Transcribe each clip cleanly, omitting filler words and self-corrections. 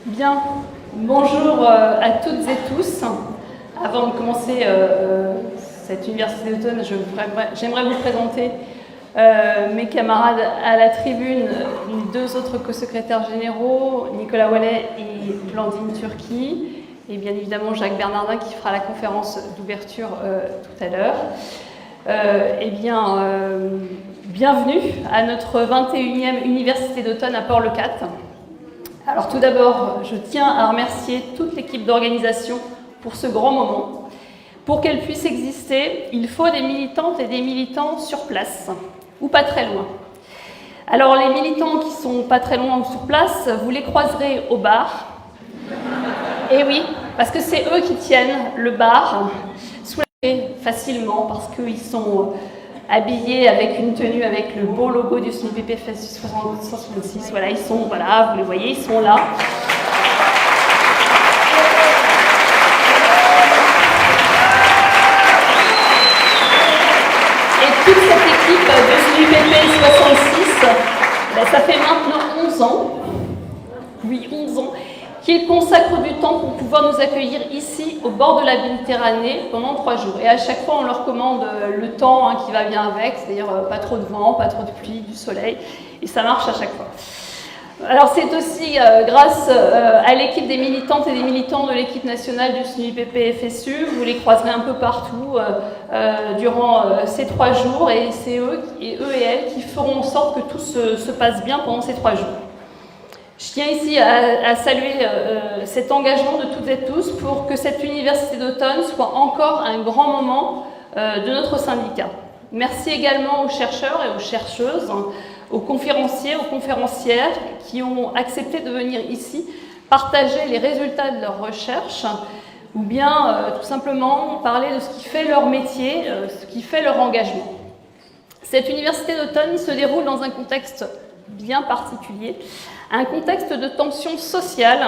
Bien, bonjour à toutes et tous. Avant de commencer cette université d'automne, j'aimerais vous présenter mes camarades à la tribune, les deux autres co-secrétaires généraux, Nicolas Wallet et Blandine Turki, et bien évidemment Jacques Bernardin qui fera la conférence d'ouverture tout à l'heure. Bienvenue à notre 21e université d'automne à Port-le-Cat. Alors tout d'abord, je tiens à remercier toute l'équipe d'organisation pour ce grand moment. Pour qu'elle puisse exister, il faut des militantes et des militants sur place, ou pas très loin. Alors les militants qui sont pas très loin ou sur place, vous les croiserez au bar. Et oui, parce que c'est eux qui tiennent le bar, facilement, parce qu'ils sont habillés avec une tenue avec le beau logo du SNUIPP FSU 166. Voilà, ils sont, voilà, vous les voyez, ils sont là. Et toute cette équipe de SNUIPP 66, ça fait maintenant 11 ans, oui, 11 ans, qu'ils consacrent du temps pour pouvoir nous accueillir ici, au bord de la Méditerranée, pendant 3 jours. Et à chaque fois, on leur commande le temps qui va bien avec, c'est-à-dire pas trop de vent, pas trop de pluie, du soleil, et ça marche à chaque fois. Alors c'est aussi grâce à l'équipe des militantes et des militants de l'équipe nationale du SNUIPP FSU, vous les croiserez un peu partout durant ces 3 jours, et c'est eux et elles qui feront en sorte que tout se passe bien pendant ces 3 jours. Je tiens ici à saluer cet engagement de toutes et tous pour que cette université d'automne soit encore un grand moment de notre syndicat. Merci également aux chercheurs et aux chercheuses, aux conférenciers, aux conférencières qui ont accepté de venir ici partager les résultats de leurs recherches ou bien tout simplement parler de ce qui fait leur métier, ce qui fait leur engagement. Cette université d'automne se déroule dans un contexte bien particulier, un contexte de tension sociale,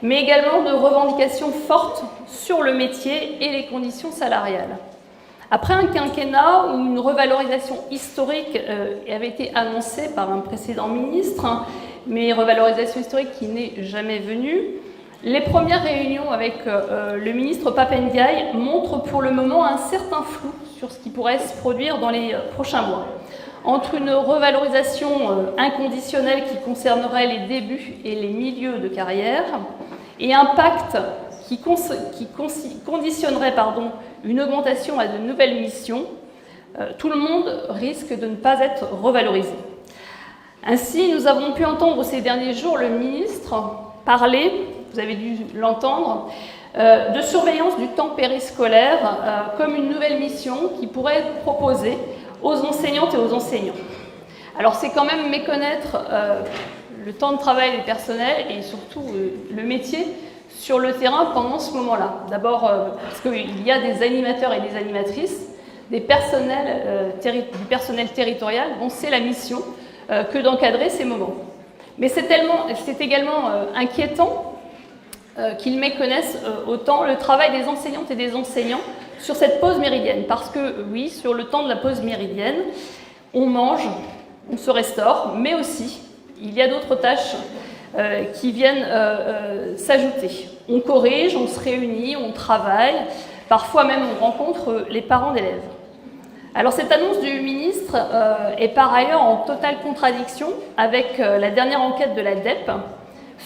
mais également de revendications fortes sur le métier et les conditions salariales. Après un quinquennat où une revalorisation historique avait été annoncée par un précédent ministre, mais revalorisation historique qui n'est jamais venue, les premières réunions avec le ministre Pape Ndiaye montrent pour le moment un certain flou sur ce qui pourrait se produire dans les prochains mois. Entre une revalorisation inconditionnelle qui concernerait les débuts et les milieux de carrière et un pacte qui conditionnerait une augmentation à de nouvelles missions, tout le monde risque de ne pas être revalorisé. Ainsi, nous avons pu entendre ces derniers jours le ministre parler, vous avez dû l'entendre, de surveillance du temps périscolaire comme une nouvelle mission qui pourrait être proposée aux enseignantes et aux enseignants. Alors c'est quand même méconnaître le temps de travail des personnels et surtout le métier sur le terrain pendant ce moment-là. D'abord parce qu'il y a des animateurs et des animatrices, du personnel territorial dont c'est la mission que d'encadrer ces moments. Mais c'est également inquiétant qu'ils méconnaissent autant le travail des enseignantes et des enseignants sur cette pause méridienne, parce que oui, sur le temps de la pause méridienne, on mange, on se restaure, mais aussi, il y a d'autres tâches qui viennent s'ajouter. On corrige, on se réunit, on travaille, parfois même on rencontre les parents d'élèves. Alors cette annonce du ministre est par ailleurs en totale contradiction avec la dernière enquête de la DEP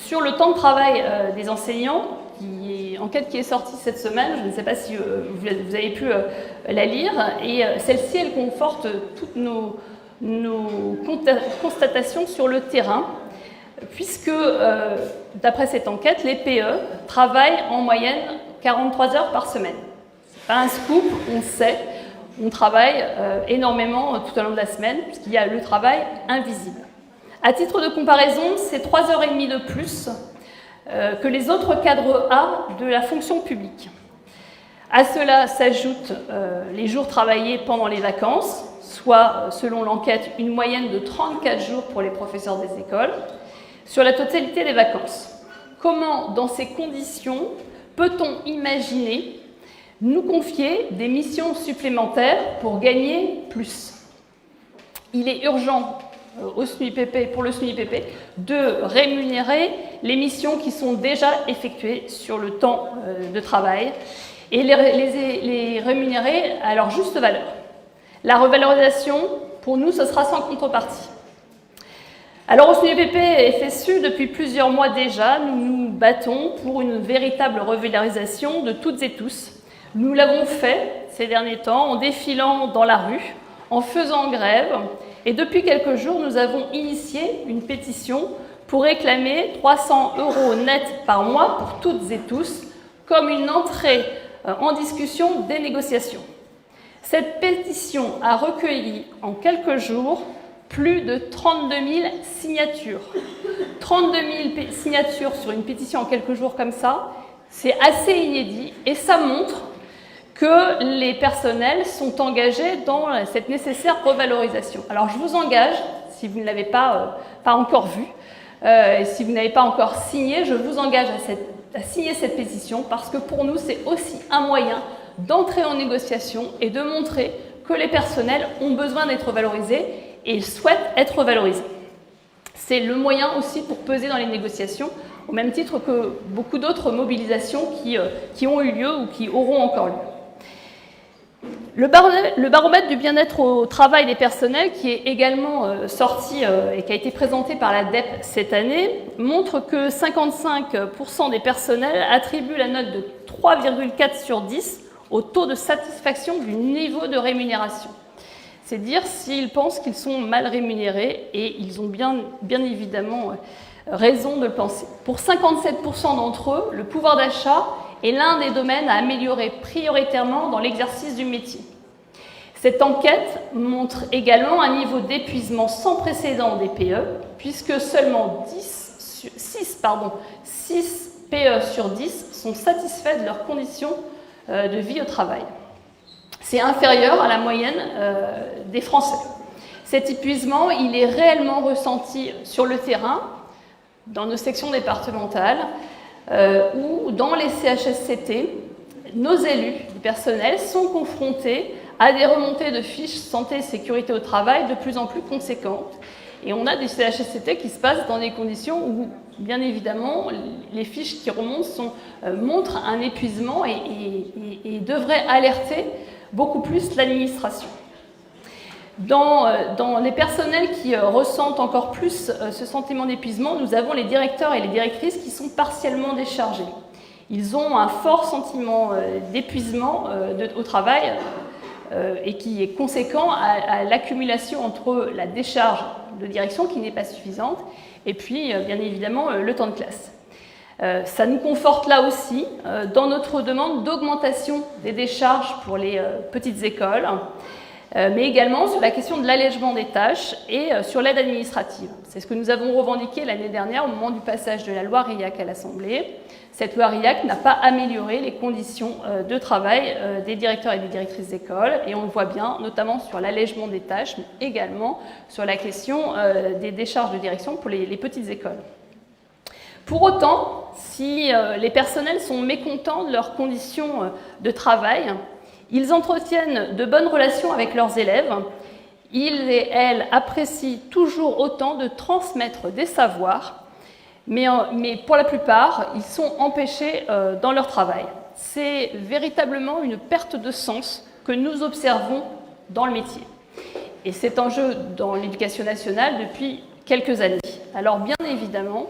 sur le temps de travail des enseignants, enquête qui est sortie cette semaine, je ne sais pas si vous avez pu la lire, et celle-ci, elle conforte toutes nos constatations sur le terrain, puisque, d'après cette enquête, les PE travaillent en moyenne 43 heures par semaine. C'est pas un scoop, on sait, on travaille énormément tout au long de la semaine, puisqu'il y a le travail invisible. À titre de comparaison, c'est 3h30 de plus que les autres cadres A de la fonction publique. À cela s'ajoutent les jours travaillés pendant les vacances, soit, selon l'enquête, une moyenne de 34 jours pour les professeurs des écoles, sur la totalité des vacances. Comment, dans ces conditions, peut-on imaginer nous confier des missions supplémentaires pour gagner plus ? Il est urgent au SNUIPP, pour le SNUIPP, de rémunérer les missions qui sont déjà effectuées sur le temps de travail et les rémunérer à leur juste valeur. La revalorisation, pour nous, ce sera sans contrepartie. Alors au SNUIPP et FSU, depuis plusieurs mois déjà, nous nous battons pour une véritable revalorisation de toutes et tous. Nous l'avons fait ces derniers temps en défilant dans la rue, en faisant grève, et depuis quelques jours, nous avons initié une pétition pour réclamer 300 € net par mois pour toutes et tous, comme une entrée en discussion des négociations. Cette pétition a recueilli en quelques jours plus de 32 000 signatures. 32 000 signatures sur une pétition en quelques jours comme ça, c'est assez inédit et ça montre que les personnels sont engagés dans cette nécessaire revalorisation. Alors je vous engage, si vous ne l'avez pas encore vu, et si vous n'avez pas encore signé, je vous engage à signer cette pétition parce que pour nous c'est aussi un moyen d'entrer en négociation et de montrer que les personnels ont besoin d'être valorisés et ils souhaitent être valorisés. C'est le moyen aussi pour peser dans les négociations, au même titre que beaucoup d'autres mobilisations qui ont eu lieu ou qui auront encore lieu. Le baromètre du bien-être au travail des personnels, qui est également sorti et qui a été présenté par la DEP cette année, montre que 55% des personnels attribuent la note de 3,4 sur 10 au taux de satisfaction du niveau de rémunération. C'est dire s'ils pensent qu'ils sont mal rémunérés, et ils ont bien évidemment raison de le penser. Pour 57% d'entre eux, le pouvoir d'achat est l'un des domaines à améliorer prioritairement dans l'exercice du métier. Cette enquête montre également un niveau d'épuisement sans précédent des PE, puisque seulement 6 PE sur 10 sont satisfaits de leurs conditions de vie au travail. C'est inférieur à la moyenne des Français. Cet épuisement, il est réellement ressenti sur le terrain, dans nos sections départementales, ou dans les CHSCT, nos élus du personnel sont confrontés à des remontées de fiches santé et sécurité au travail de plus en plus conséquentes. Et on a des CHSCT qui se passent dans des conditions où, bien évidemment, les fiches qui remontent montrent un épuisement et devraient alerter beaucoup plus l'administration. Dans les personnels qui ressentent encore plus ce sentiment d'épuisement, nous avons les directeurs et les directrices qui sont partiellement déchargés. Ils ont un fort sentiment d'épuisement au travail et qui est conséquent à l'accumulation entre la décharge de direction qui n'est pas suffisante et puis, bien évidemment, le temps de classe. Ça nous conforte là aussi dans notre demande d'augmentation des décharges pour les petites écoles, mais également sur la question de l'allègement des tâches et sur l'aide administrative. C'est ce que nous avons revendiqué l'année dernière au moment du passage de la loi RIAC à l'Assemblée. Cette loi RIAC n'a pas amélioré les conditions de travail des directeurs et des directrices d'école, et on le voit bien, notamment sur l'allègement des tâches, mais également sur la question des décharges de direction pour les petites écoles. Pour autant, si les personnels sont mécontents de leurs conditions de travail, ils entretiennent de bonnes relations avec leurs élèves. Ils et elles apprécient toujours autant de transmettre des savoirs, mais pour la plupart, ils sont empêchés dans leur travail. C'est véritablement une perte de sens que nous observons dans le métier. Et c'est en jeu dans l'éducation nationale depuis quelques années. Alors bien évidemment,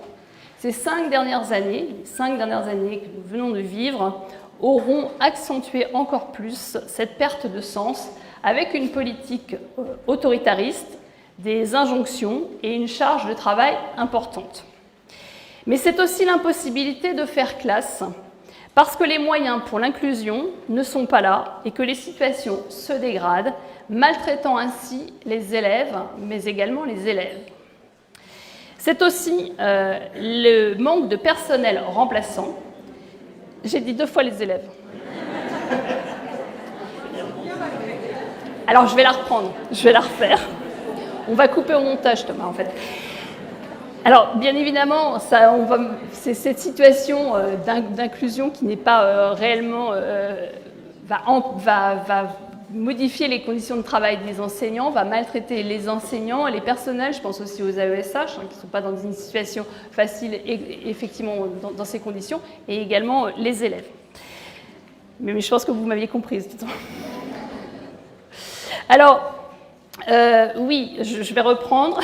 ces 5 dernières années que nous venons de vivre, auront accentué encore plus cette perte de sens avec une politique autoritariste, des injonctions et une charge de travail importante. Mais c'est aussi l'impossibilité de faire classe parce que les moyens pour l'inclusion ne sont pas là et que les situations se dégradent, maltraitant ainsi les élèves, mais également les élèves. C'est aussi le manque de personnel remplaçant. J'ai dit 2 fois les élèves. Alors je vais la reprendre, je vais la refaire. On va couper au montage, Thomas, en fait. Alors, bien évidemment, c'est cette situation d'inclusion qui n'est pas réellement va modifier les conditions de travail des enseignants, va maltraiter les enseignants et les personnels, je pense aussi aux AESH, qui ne sont pas dans une situation facile, effectivement, dans ces conditions, et également les élèves. Mais je pense que vous m'aviez comprise tout le temps. Alors, oui, je vais reprendre.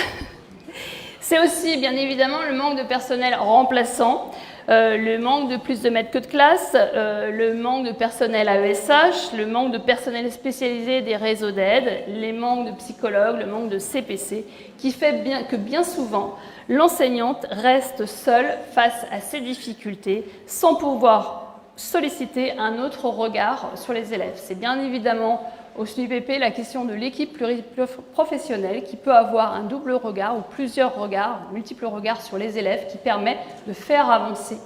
C'est aussi, bien évidemment, le manque de personnel remplaçant, le manque de plus de maîtres que de classe, le manque de personnel AESH, le manque de personnel spécialisé des réseaux d'aide, les manques de psychologues, le manque de CPC, qui fait que bien souvent, l'enseignante reste seule face à ces difficultés, sans pouvoir solliciter un autre regard sur les élèves. C'est bien évidemment au SNUIPP la question de l'équipe pluriprofessionnelle qui peut avoir un double regard ou plusieurs regards, multiples regards sur les élèves qui permet de faire avancer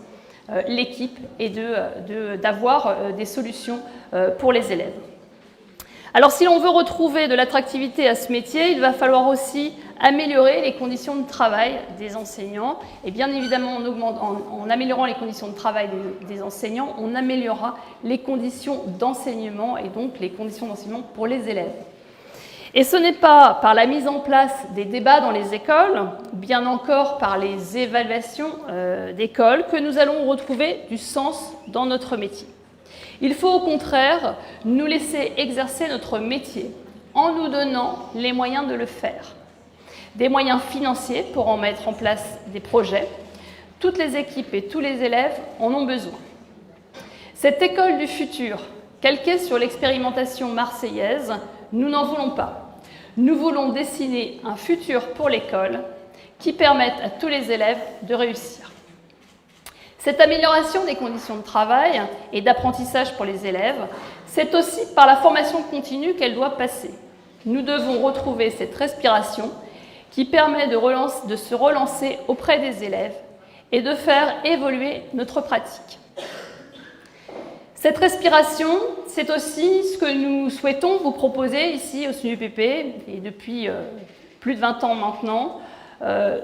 l'équipe et d'avoir des solutions pour les élèves. Alors si l'on veut retrouver de l'attractivité à ce métier, il va falloir aussi améliorer les conditions de travail des enseignants. Et bien évidemment, en améliorant les conditions de travail des enseignants, on améliorera les conditions d'enseignement et donc les conditions d'enseignement pour les élèves. Et ce n'est pas par la mise en place des débats dans les écoles, ou bien encore par les évaluations d'école, que nous allons retrouver du sens dans notre métier. Il faut au contraire nous laisser exercer notre métier en nous donnant les moyens de le faire. Des moyens financiers pour en mettre en place des projets. Toutes les équipes et tous les élèves en ont besoin. Cette école du futur, calquée sur l'expérimentation marseillaise, nous n'en voulons pas. Nous voulons dessiner un futur pour l'école qui permette à tous les élèves de réussir. Cette amélioration des conditions de travail et d'apprentissage pour les élèves, c'est aussi par la formation continue qu'elle doit passer. Nous devons retrouver cette respiration qui permet de se relancer auprès des élèves et de faire évoluer notre pratique. Cette respiration, c'est aussi ce que nous souhaitons vous proposer ici au SNUIPP, et depuis plus de 20 ans maintenant,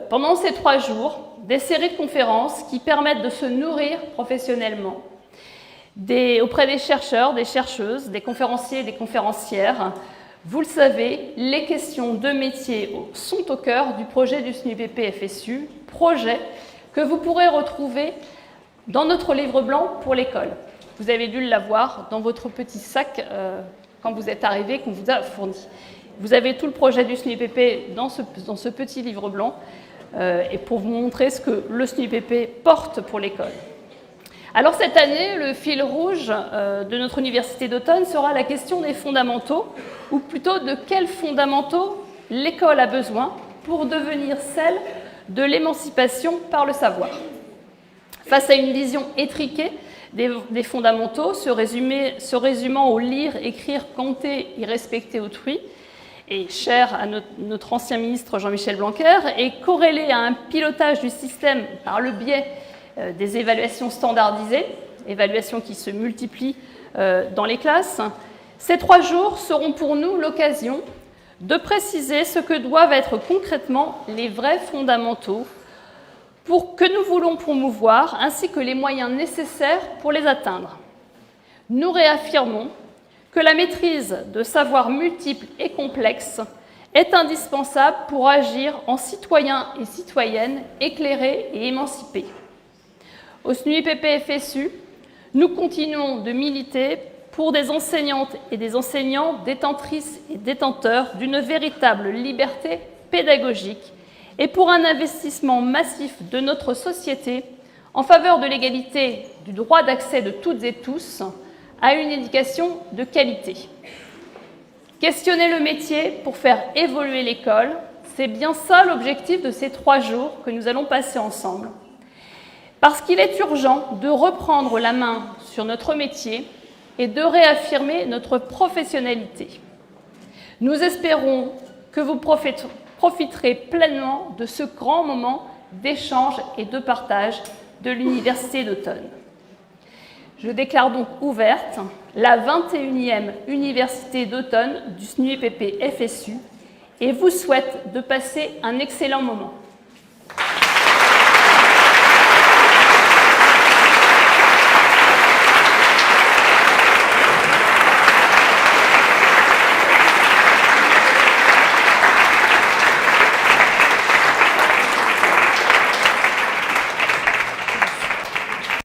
pendant ces 3 jours, des séries de conférences qui permettent de se nourrir professionnellement auprès des chercheurs, des chercheuses, des conférenciers et des conférencières. Vous le savez, les questions de métier sont au cœur du projet du SNUIPP FSU, projet que vous pourrez retrouver dans notre livre blanc pour l'école. Vous avez dû l'avoir dans votre petit sac quand vous êtes arrivé, qu'on vous a fourni. Vous avez tout le projet du SNUIPP dans ce petit livre blanc et pour vous montrer ce que le SNUIPP porte pour l'école. Alors cette année, le fil rouge de notre université d'automne sera la question des fondamentaux, ou plutôt de quels fondamentaux l'école a besoin pour devenir celle de l'émancipation par le savoir. Face à une vision étriquée des fondamentaux, se résumant au lire, écrire, compter et respecter autrui, et cher à notre ancien ministre Jean-Michel Blanquer, et corrélé à un pilotage du système par le biais des évaluations standardisées, évaluations qui se multiplient dans les classes. Ces 3 jours seront pour nous l'occasion de préciser ce que doivent être concrètement les vrais fondamentaux que nous voulons promouvoir, ainsi que les moyens nécessaires pour les atteindre. Nous réaffirmons que la maîtrise de savoirs multiples et complexes est indispensable pour agir en citoyens et citoyennes éclairés et émancipés. Au SNUIPP FSU, nous continuons de militer pour des enseignantes et des enseignants détentrices et détenteurs d'une véritable liberté pédagogique et pour un investissement massif de notre société en faveur de l'égalité du droit d'accès de toutes et tous à une éducation de qualité. Questionner le métier pour faire évoluer l'école, c'est bien ça l'objectif de ces 3 jours que nous allons passer ensemble. Parce qu'il est urgent de reprendre la main sur notre métier et de réaffirmer notre professionnalité. Nous espérons que vous profiterez pleinement de ce grand moment d'échange et de partage de l'Université d'automne. Je déclare donc ouverte la 21e Université d'automne du SNUIPP FSU et vous souhaite de passer un excellent moment.